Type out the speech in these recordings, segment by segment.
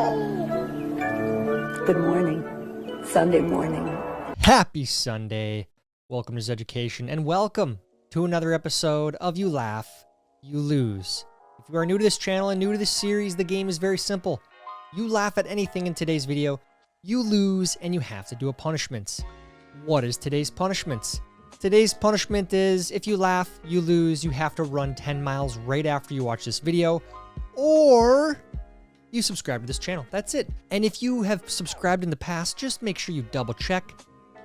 Good morning. Sunday morning. Happy Sunday. Welcome to Zeducation, and welcome to another episode of You Laugh, You Lose. If you are new to this channel and new to this series, the game is very simple. You laugh at anything in today's video, you lose, and you have to do a punishment. What is today's punishment? Today's punishment is, if you laugh, you lose, you have to run 10 miles right after you watch this video, or you subscribe to this channel. That's it. And if you have subscribed in the past, just make sure you double check.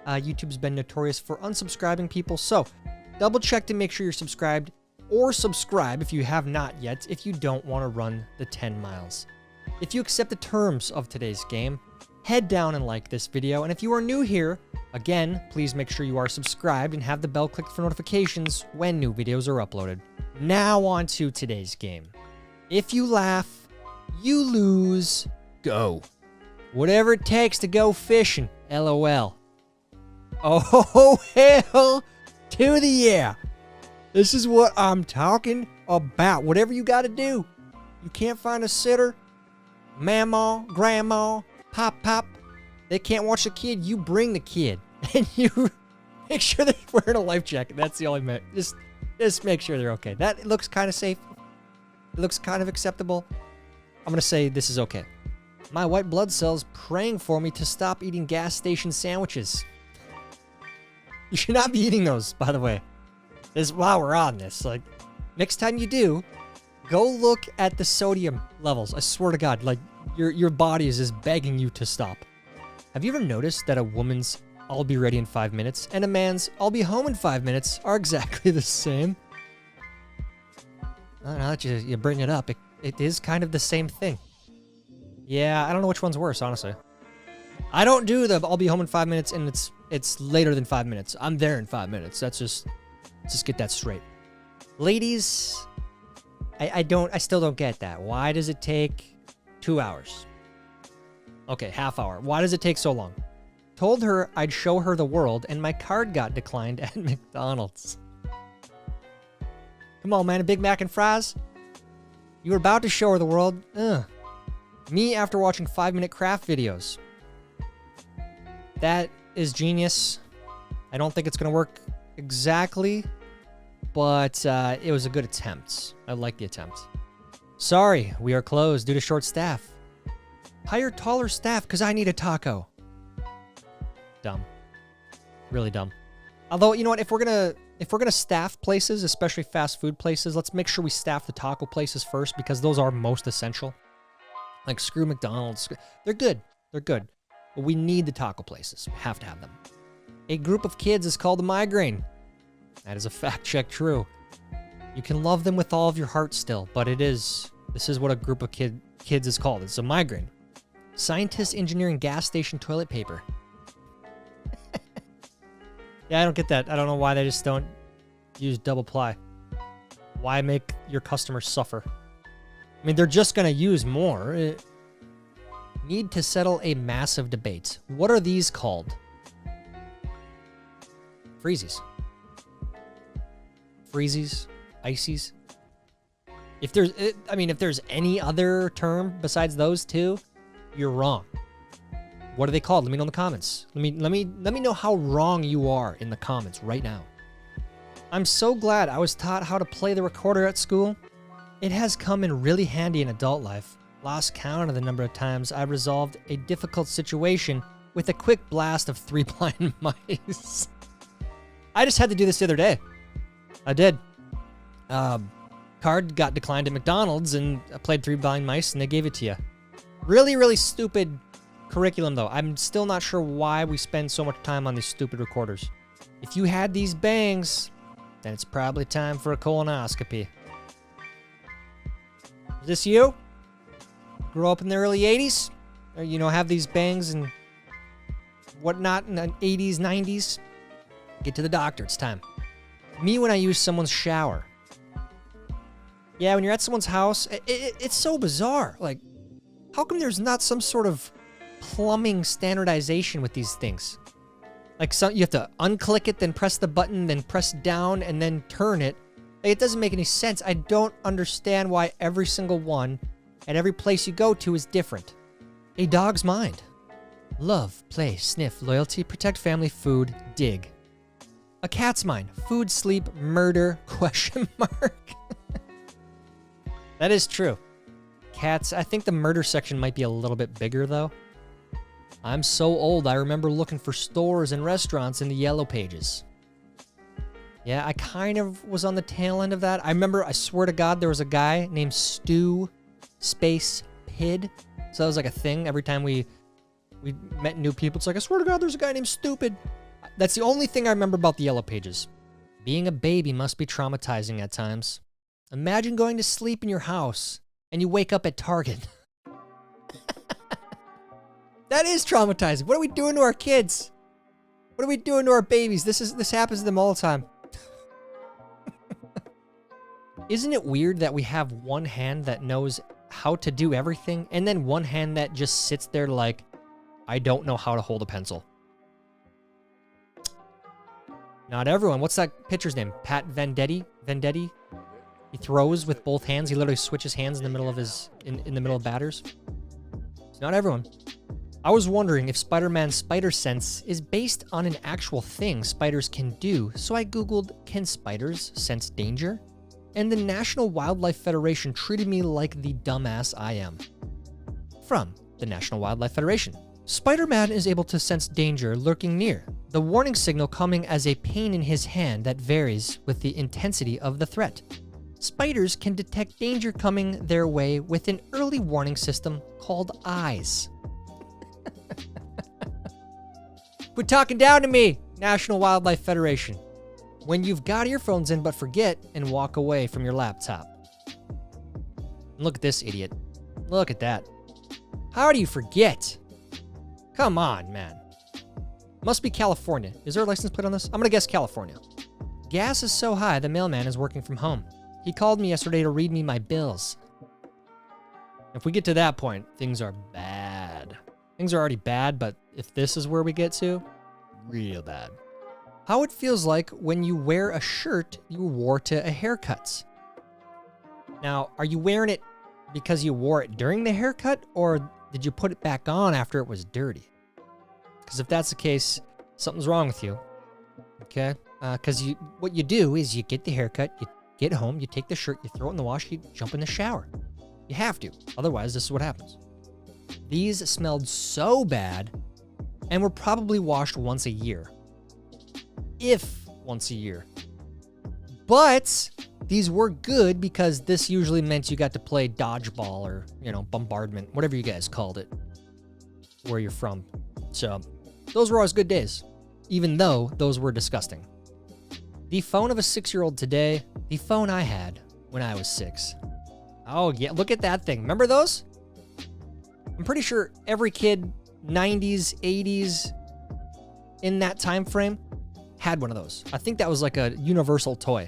YouTube's been notorious for unsubscribing people, so double check to make sure you're subscribed, or subscribe if you have not yet if you don't want to run the 10 miles. If you accept the terms of today's game, head down and like this video. And if you are new here, again, please make sure you are subscribed and have the bell clicked for notifications when new videos are uploaded. Now on to today's game. If you laugh, you lose, go. Whatever it takes to go fishing, LOL. Oh, hell to the yeah. This is what I'm talking about. Whatever you got to do. You can't find a sitter, mama, grandma, pop, they can't watch the kid, you bring the kid. And you make sure they're wearing a life jacket. That's the only meant. Just make sure they're okay. That looks kind of safe. It looks kind of acceptable. I'm going to say this is okay. My white blood cells praying for me to stop eating gas station sandwiches. You should not be eating those, by the way. This is while we're on this. Like, next time you do, go look at the sodium levels. I swear to God, like, your body is just begging you to stop. Have you ever noticed that a woman's "I'll be ready in 5 minutes" and a man's "I'll be home in 5 minutes" are exactly the same? Now that you bring it up, it is kind of the same thing. Yeah, I don't know which one's worse, honestly. I don't do the "I'll be home in 5 minutes" and it's later than 5 minutes. I'm there in 5 minutes. Let's just get that straight. Ladies, I still don't get that. Why does it take 2 hours? Okay, half hour. Why does it take so long? Told her I'd show her the world, and my card got declined at McDonald's. Come on, man, a Big Mac and fries? You were about to show her the world. Ugh. Me after watching 5-minute craft videos. That is genius. I don't think it's going to work exactly, but it was a good attempt. I like the attempt. Sorry, we are closed due to short staff. Hire taller staff because I need a taco. Dumb. Really dumb. Although, you know what? If we're gonna staff places, especially fast food places, let's make sure we staff the taco places first because those are most essential. Like, screw McDonald's. They're good. They're good. But we need the taco places. We have to have them. A group of kids is called a migraine. That is a fact check true. You can love them with all of your heart still, but this is what a group of kids is called. It's a migraine. Scientists engineering gas station toilet paper. Yeah, I don't get that. I don't know why they just don't use double ply. Why make your customers suffer? I mean, they're just going to use more. Need to settle a massive debate. What are these called? Freezies. Freezies? Ices? If there's any other term besides those two, you're wrong. What are they called? Let me know in the comments. Let me know how wrong you are in the comments right now. I'm so glad I was taught how to play the recorder at school. It has come in really handy in adult life. Lost count of the number of times I've resolved a difficult situation with a quick blast of 3 blind mice. I just had to do this the other day. I did. Card got declined at McDonald's and I played 3 blind mice and they gave it to you. Really, really stupid curriculum, though. I'm still not sure why we spend so much time on these stupid recorders. If you had these bangs, then it's probably time for a colonoscopy. Is this you? Grew up in the early 80s? Or, have these bangs and whatnot in the 80s, 90s? Get to the doctor. It's time. Me when I use someone's shower. Yeah, when you're at someone's house, it's so bizarre. Like, how come there's not some sort of plumbing standardization with these things? Like, you have to unclick it, then press the button, then press down, and then turn it. It doesn't make any sense. I don't understand why every single one at every place you go to is different. A dog's mind. Love, play, sniff, loyalty, protect family, food, dig. A cat's mind. Food, sleep, murder, question mark. That is true. Cats, I think the murder section might be a little bit bigger though. I'm so old, I remember looking for stores and restaurants in the yellow pages. Yeah, I kind of was on the tail end of that. I remember, I swear to God, there was a guy named Stu Space Pid. So that was like a thing every time we met new people. It's like, I swear to God, there's a guy named Stupid. That's the only thing I remember about the yellow pages. Being a baby must be traumatizing at times. Imagine going to sleep in your house and you wake up at Target. That is traumatizing. What are we doing to our kids? What are we doing to our babies? This happens to them all the time. Isn't it weird that we have one hand that knows how to do everything and then one hand that just sits there like, I don't know how to hold a pencil? Not everyone. What's that pitcher's name? Pat Venditti? He throws with both hands. He literally switches hands in the middle of in the middle of batters. It's not everyone. I was wondering if Spider-Man's spider sense is based on an actual thing spiders can do, so I googled, can spiders sense danger? And the National Wildlife Federation treated me like the dumbass I am. From the National Wildlife Federation. Spider-Man is able to sense danger lurking near, the warning signal coming as a pain in his hand that varies with the intensity of the threat. Spiders can detect danger coming their way with an early warning system called eyes. Quit talking down to me, National Wildlife Federation. When you've got earphones in but forget and walk away from your laptop. Look at this idiot. Look at that. How do you forget? Come on, man. Must be California. Is there a license plate on this? I'm gonna guess California. Gas is so high, the mailman is working from home. He called me yesterday to read me my bills. If we get to that point, things are bad. Things are already bad, but if this is where we get to, real bad. How it feels like when you wear a shirt you wore to a haircut. Now, are you wearing it because you wore it during the haircut, or did you put it back on after it was dirty? Because if that's the case, something's wrong with you. Okay? Because what you do is you get the haircut, you get home, you take the shirt, you throw it in the wash, you jump in the shower. You have to. Otherwise, this is what happens. These smelled so bad and were probably washed once a year. If once a year. But these were good because this usually meant you got to play dodgeball or, bombardment, whatever you guys called it, where you're from. So those were always good days, even though those were disgusting. The phone of a 6-year-old today, the phone I had when I was 6. Oh yeah, look at that thing. Remember those? I'm pretty sure every kid, 90s, 80s, in that time frame, had one of those. I think that was like a universal toy.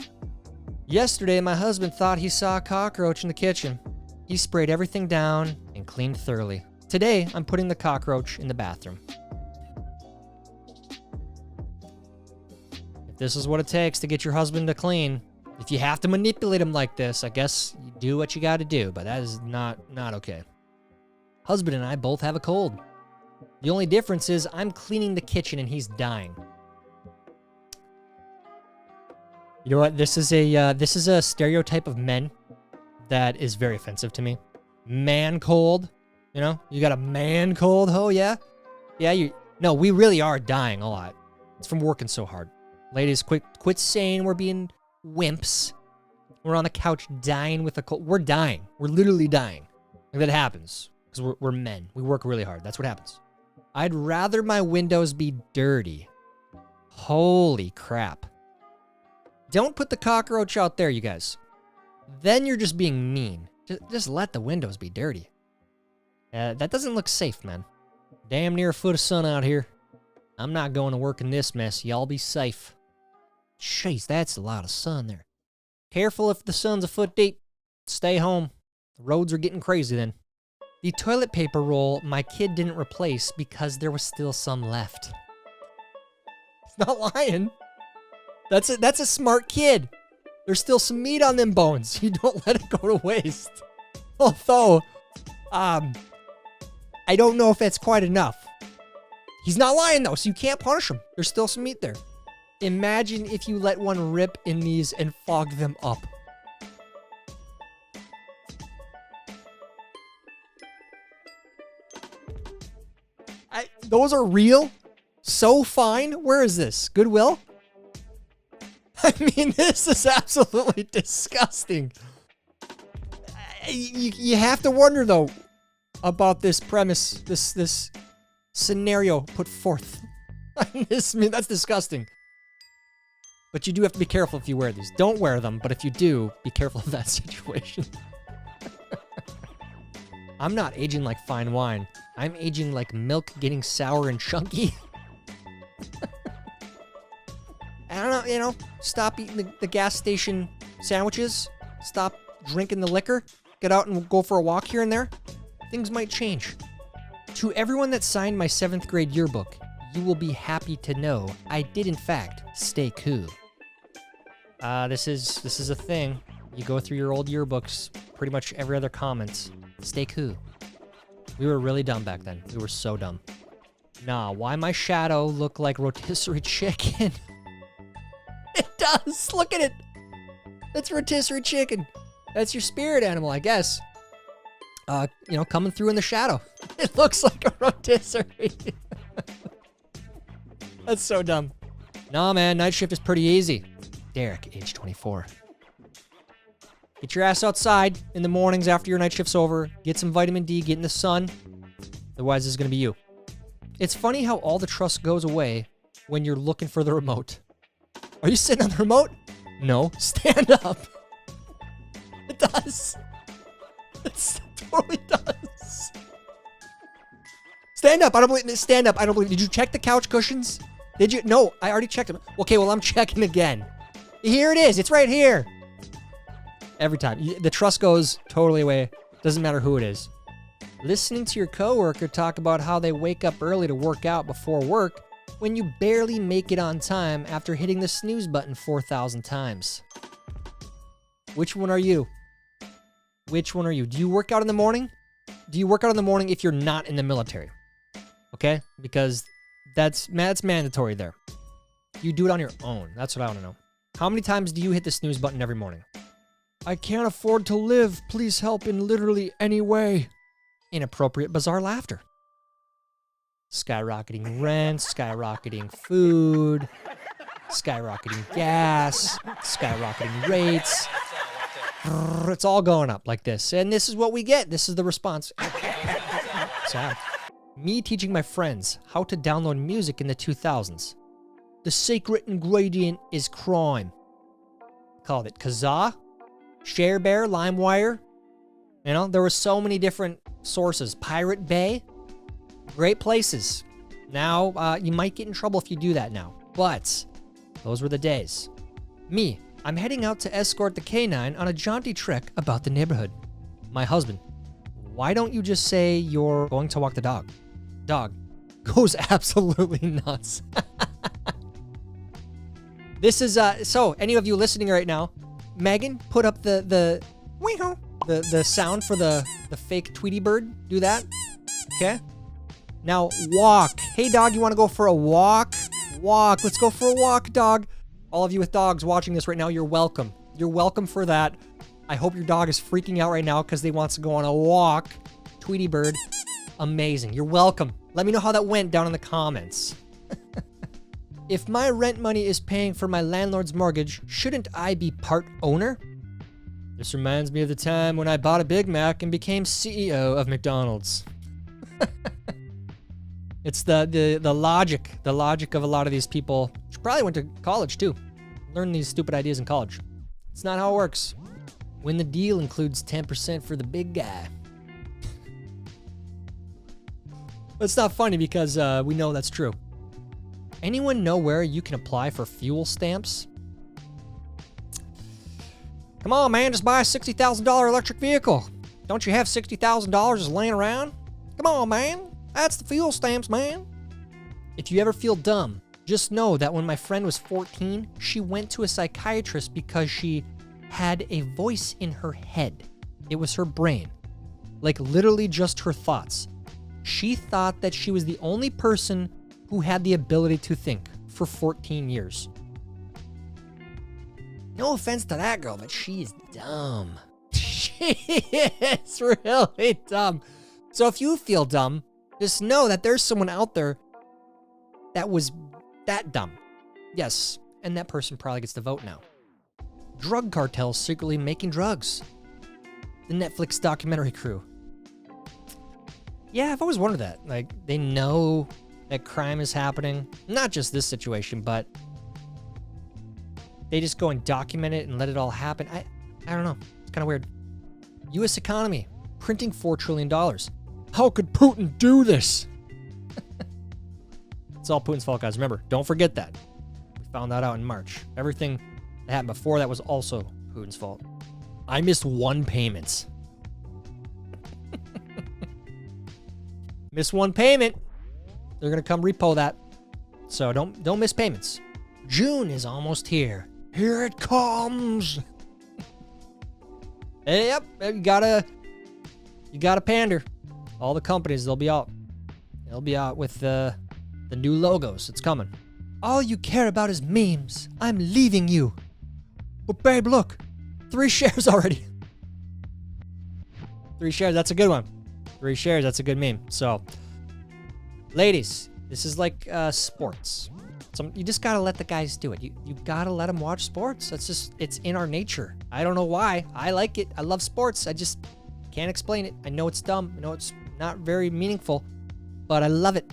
Yesterday, my husband thought he saw a cockroach in the kitchen. He sprayed everything down and cleaned thoroughly. Today, I'm putting the cockroach in the bathroom. If this is what it takes to get your husband to clean, if you have to manipulate him like this, I guess you do what you got to do, but that is not okay. Husband and I both have a cold. The only difference is I'm cleaning the kitchen and he's dying. You know what? This is a stereotype of men that is very offensive to me. Man cold. You got a man cold. Oh yeah, yeah. No, we really are dying a lot. It's from working so hard. Ladies, quit saying we're being wimps. We're on the couch dying with a cold. We're dying. We're literally dying. Like that happens because we're men. We work really hard. That's what happens. I'd rather my windows be dirty. Holy crap. Don't put the cockroach out there, you guys. Then you're just being mean. Just let the windows be dirty. That doesn't look safe, man. Damn near a foot of sun out here. I'm not going to work in this mess. Y'all be safe. Jeez, that's a lot of sun there. Careful if the sun's a foot deep. Stay home. The roads are getting crazy then. The toilet paper roll my kid didn't replace because there was still some left. It's not lying. That's a smart kid. There's still some meat on them bones. You don't let it go to waste. Although, I don't know if that's quite enough. He's not lying, though, so you can't punish him. There's still some meat there. Imagine if you let one rip in these and fogged them up. Those are real? So fine? Where is this? Goodwill? I mean, this is absolutely disgusting. You have to wonder, though, about this premise, this scenario put forth. That's disgusting. But you do have to be careful if you wear these. Don't wear them, but if you do, be careful of that situation. I'm not aging like fine wine. I'm aging like milk getting sour and chunky. I don't know, stop eating the gas station sandwiches. Stop drinking the liquor. Get out and go for a walk here and there. Things might change. To everyone that signed my 7th grade yearbook, you will be happy to know I did in fact stay cool. This is a thing. You go through your old yearbooks, pretty much every other comment. Stay cool. We were really dumb back then. We were so dumb. Nah, why my shadow look like rotisserie chicken? It does. Look at it. That's rotisserie chicken. That's your spirit animal, I guess. Coming through in the shadow. It looks like a rotisserie. That's so dumb. Nah, man, night shift is pretty easy. Derek, age 24. Get your ass outside in the mornings after your night shift's over. Get some vitamin D, get in the sun. Otherwise, this is going to be you. It's funny how all the trust goes away when you're looking for the remote. Are you sitting on the remote? No. Stand up. It does. It totally does. Stand up. I don't believe it. Stand up. I don't believe it. Did you check the couch cushions? Did you? No, I already checked them. Okay, well, I'm checking again. Here it is. It's right here. Every time. The trust goes totally away. Doesn't matter who it is. Listening to your coworker talk about how they wake up early to work out before work when you barely make it on time after hitting the snooze button 4,000 times. Which one are you? Which one are you? Do you work out in the morning? Do you work out in the morning if you're not in the military? Okay? Because that's mandatory there. You do it on your own. That's what I want to know. How many times do you hit the snooze button every morning? I can't afford to live. Please help in literally any way. Inappropriate, bizarre laughter. Skyrocketing rent, skyrocketing food, skyrocketing gas, skyrocketing rates. It's all going up like this. And this is what we get. This is the response. Sad. Me teaching my friends how to download music in the 2000s. The secret ingredient is crime. Called it Kazaa, ShareBear, LimeWire. You know, there were so many different sources. Pirate Bay. Great places. Now, you might get in trouble if you do that now. But those were the days. Me, I'm heading out to escort the K9 on a jaunty trek about the neighborhood. My husband, why don't you just say you're going to walk the dog? Dog goes absolutely nuts. This is, so any of you listening right now, Megan, put up the sound for the fake Tweety bird. Do that. Okay. Now walk. Hey dog, you want to go for a walk? Walk. Let's go for a walk, dog. All of you with dogs watching this right now, you're welcome. You're welcome for that. I hope your dog is freaking out right now because they wants to go on a walk. Tweety bird. Amazing. You're welcome. Let me know how that went down in the comments. If my rent money is paying for my landlord's mortgage, shouldn't I be part owner? This reminds me of the time when I bought a Big Mac and became CEO of McDonald's. It's the logic of a lot of these people. She probably went to college too. Learned these stupid ideas in college. It's not how it works. When the deal includes 10% for the big guy. It's not funny because we know that's true. Anyone know where you can apply for fuel stamps? Come on, man, just buy a $60,000 electric vehicle. Don't you have $60,000 just laying around? Come on, man. That's the fuel stamps, man. If you ever feel dumb, just know that when my friend was 14, she went to a psychiatrist because she had a voice in her head. It was her brain. Like literally just her thoughts. She thought that she was the only person who had the ability to think for 14 years. No offense to that girl, but she's dumb. She is really dumb. So if you feel dumb, just know that there's someone out there that was that dumb. Yes, and that person probably gets to vote now. Drug cartels secretly making drugs. The Netflix documentary crew. Yeah, I've always wondered that. Like, they know that crime is happening. Not just this situation, but they just go and document it and let it all happen. I don't know. It's kind of weird. U.S. economy, printing $4 trillion. How could Putin do this? It's all Putin's fault, guys. Remember, don't forget that. We found that out in March. Everything that happened before that was also Putin's fault. I missed one payment. Missed one payment. They're going to come repo that. So don't miss payments. June is almost here. Here it comes. Yep, you gotta pander. All the companies, they'll be out with the new logos. It's coming. All you care about is memes. I'm leaving you. But babe, look, 3 shares already. 3 shares, that's a good one. 3 shares, that's a good meme. So, ladies, this is like sports. You just gotta let the guys do it. You gotta let them watch sports. It's in our nature. I don't know why. I like it. I love sports. I just can't explain it. I know it's dumb. I know it's not very meaningful, but I love it.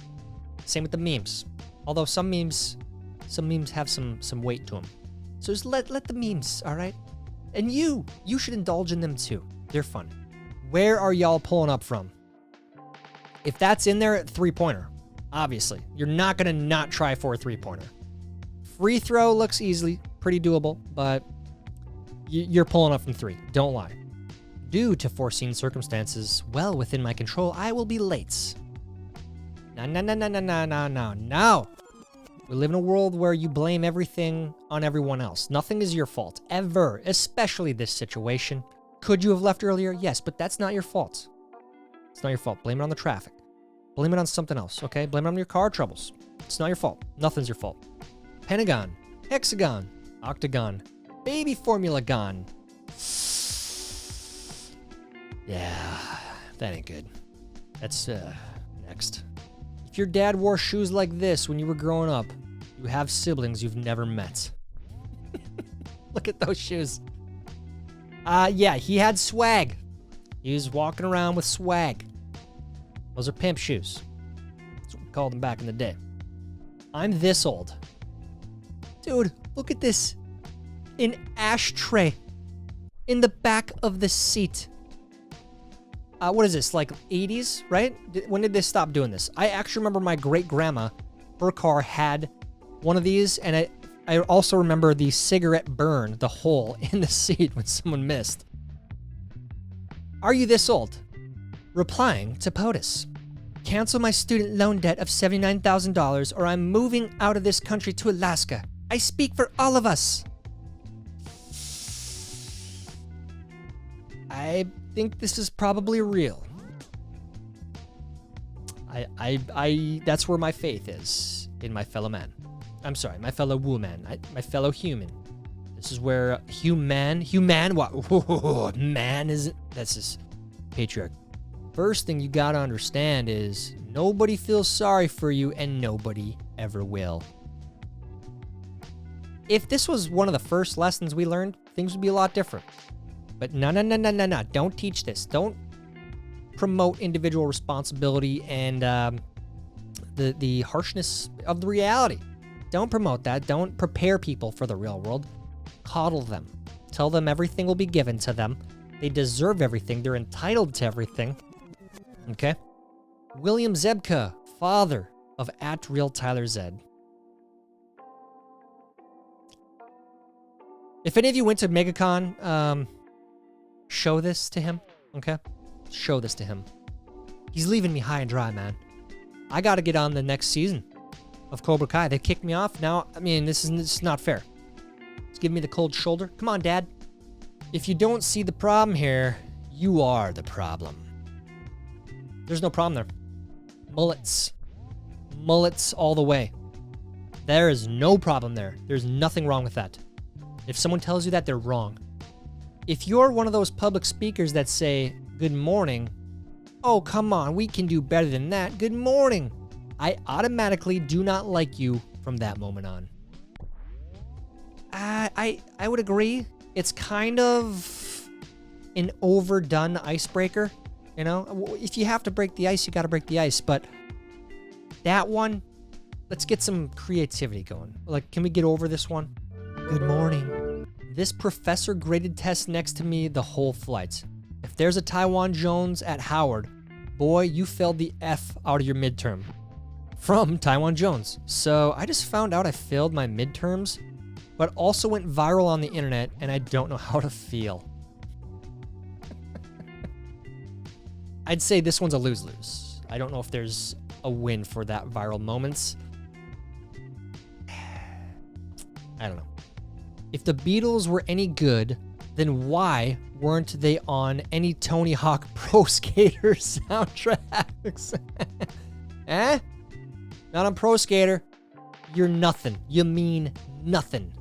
Same with the memes. Although some memes have some weight to them. So just let the memes, all right? And you should indulge in them too. They're fun. Where are y'all pulling up from? If that's in there, 3-pointer. Obviously, you're not going to not try for a 3-pointer. Free throw looks easily, pretty doable, but you're pulling up from 3. Don't lie. Due to foreseen circumstances well within my control, I will be late. No. We live in a world where you blame everything on everyone else. Nothing is your fault, ever, especially this situation. Could you have left earlier? Yes, but that's not your fault. It's not your fault. Blame it on the traffic. Blame it on something else, okay? Blame it on your car troubles. It's not your fault. Nothing's your fault. Pentagon, hexagon, octagon, baby formula gone. Yeah, that ain't good. That's, next. If your dad wore shoes like this when you were growing up, you have siblings you've never met. Look at those shoes. Yeah, he had swag. He was walking around with swag. Those are pimp shoes. That's what we called them back in the day. I'm this old. Dude, look at this. An ashtray in the back of the seat. What is this, like 80s, right? When did they stop doing this? I actually remember my great-grandma, her car had one of these, and I also remember the cigarette burn, the hole in the seat when someone missed. Are you this old? Replying to POTUS. Cancel my student loan debt of $79,000 or I'm moving out of this country to Alaska. I speak for all of us. I think this is probably real. That's where my faith is in my fellow man. I'm sorry, my fellow woman, my fellow human. This is where human, what? Man isn't, that's just patriarch. First thing you gotta understand is nobody feels sorry for you and nobody ever will. If this was one of the first lessons we learned, things would be a lot different. But no. Don't teach this. Don't promote individual responsibility and the harshness of the reality. Don't promote that. Don't prepare people for the real world. Coddle them. Tell them everything will be given to them. They deserve everything. They're entitled to everything. Okay? William Zebka, father of @RealTylerZ. If any of you went to MegaCon, show this to him, okay? Show this to him. He's leaving me high and dry, man. I got to get on the next season of Cobra Kai. They kicked me off. Now, I mean, this is not fair. It's giving me the cold shoulder. Come on, Dad. If you don't see the problem here, you are the problem. There's no problem there. Mullets. Mullets all the way. There is no problem there. There's nothing wrong with that. If someone tells you that, they're wrong. If you're one of those public speakers that say, good morning, oh, come on, we can do better than that. Good morning. I automatically do not like you from that moment on. I would agree. It's kind of an overdone icebreaker. You know, if you have to break the ice, you got to break the ice. But that one, let's get some creativity going. Like, can we get over this one? Good morning. This professor graded test next to me the whole flight. If there's a Taiwan Jones at Howard, boy, you failed the F out of your midterm. From Taiwan Jones. So I just found out I failed my midterms, but also went viral on the internet, and I don't know how to feel. I'd say this one's a lose-lose. I don't know if there's a win for that viral moments. I don't know. If the Beatles were any good, then why weren't they on any Tony Hawk Pro Skater soundtracks? Eh? Not on Pro Skater. You're nothing. You mean nothing.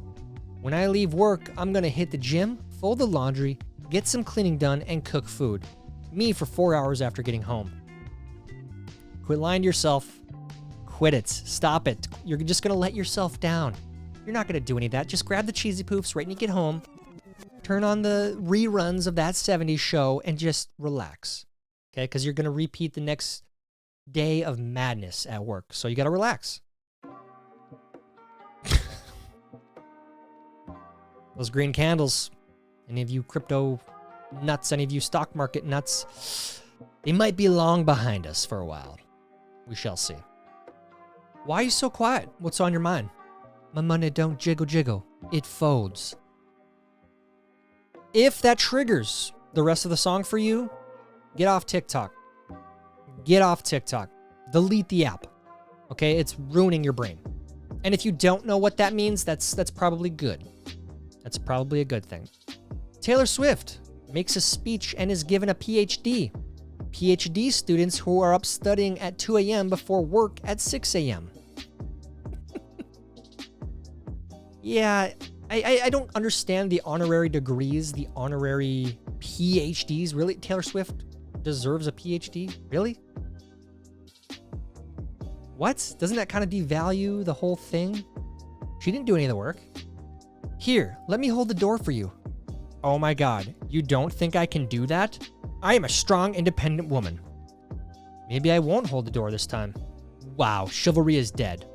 When I leave work, I'm gonna hit the gym, fold the laundry, get some cleaning done, and cook food. Me for 4 hours after getting home. Quit lying to yourself. Quit it. Stop it. You're just gonna let yourself down. You're not gonna do any of that. Just grab the cheesy poofs right when you get home, turn on the reruns of that 70s show, and just relax. Okay? Because you're gonna repeat the next day of madness at work. So you gotta relax. Those green candles. Any of you crypto nuts, any of you stock market nuts, they might be long behind us for a while. We shall see. Why are you so quiet? What's on your mind? My money don't jiggle jiggle. It folds. If that triggers the rest of the song for you, get off TikTok. Get off TikTok. Delete the app. Okay? It's ruining your brain. And if you don't know what that means, that's probably good. That's probably a good thing. Taylor Swift makes a speech and is given a PhD. PhD students who are up studying at 2 a.m. before work at 6 a.m. Yeah, I don't understand the honorary degrees, the honorary PhDs. Really? Taylor Swift deserves a PhD? Really? What? Doesn't that kind of devalue the whole thing? She didn't do any of the work. Here, let me hold the door for you. Oh my God, you don't think I can do that? I am a strong, independent woman. Maybe I won't hold the door this time. Wow, chivalry is dead.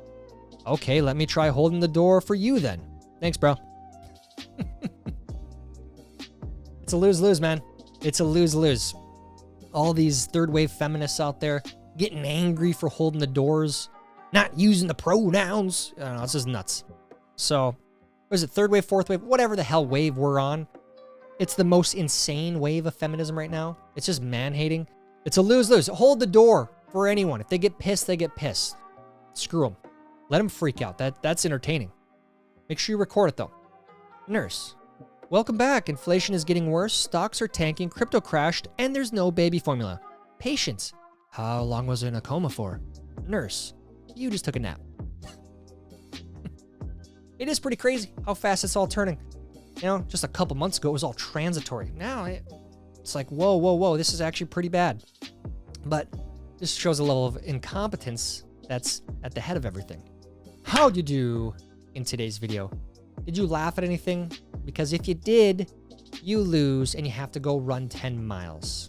Okay, let me try holding the door for you then. Thanks, bro. It's a lose-lose, man. It's a lose-lose. All these third-wave feminists out there getting angry for holding the doors, not using the pronouns. I don't know, this is nuts. So, what is it, third wave, fourth wave, whatever the hell wave we're on. It's the most insane wave of feminism right now. It's just man-hating. It's a lose-lose. Hold the door for anyone. If they get pissed, they get pissed. Screw them. Let them freak out. That's entertaining. Make sure you record it, though. Nurse. Welcome back. Inflation is getting worse. Stocks are tanking. Crypto crashed. And there's no baby formula. Patience. How long was I in a coma for? Nurse. You just took a nap. It is pretty crazy how fast it's all turning. You know, just a couple months ago, it was all transitory. Now, it's like, whoa, whoa, whoa, this is actually pretty bad. But this shows a level of incompetence that's at the head of everything. How'd you do in today's video? Did you laugh at anything? Because if you did, you lose and you have to go run 10 miles.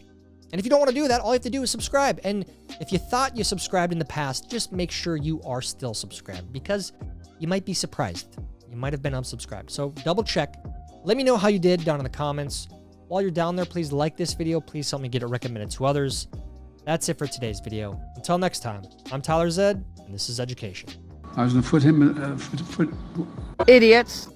And if you don't want to do that, all you have to do is subscribe. And if you thought you subscribed in the past, just make sure you are still subscribed, because you might be surprised. You might have been unsubscribed. So double check. Let me know how you did down in the comments. While you're down there, please like this video. Please help me get it recommended to others. That's it for today's video. Until next time, I'm Tyler Zed, and this is Zeducation. I was going to foot him. Idiots.